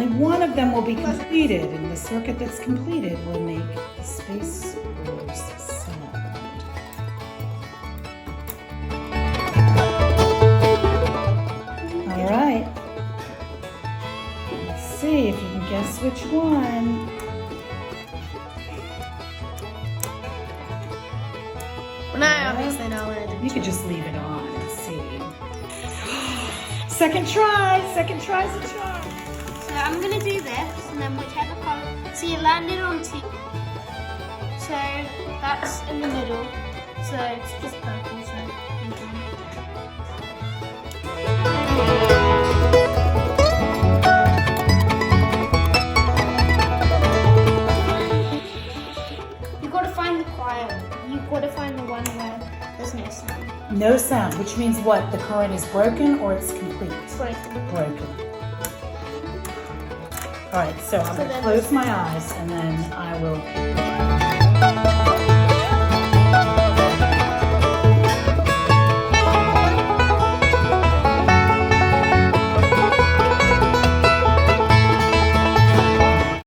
only one of them will be completed, and the circuit that's completed will make the Space Force sound. All right. Let's see if you can guess which one. Well, now obviously know what it is. You could just leave it on and see. Second try's a charm. So I'm gonna do this, and then whichever color. So you landed on two. So that's in the middle. So it's just purple. So. You gotta find the quiet. You gotta find the one where there's no sound. No sound, which means what? The current is broken or it's complete? Broken. Broken. All right, so I'm going to then- close my eyes and then I will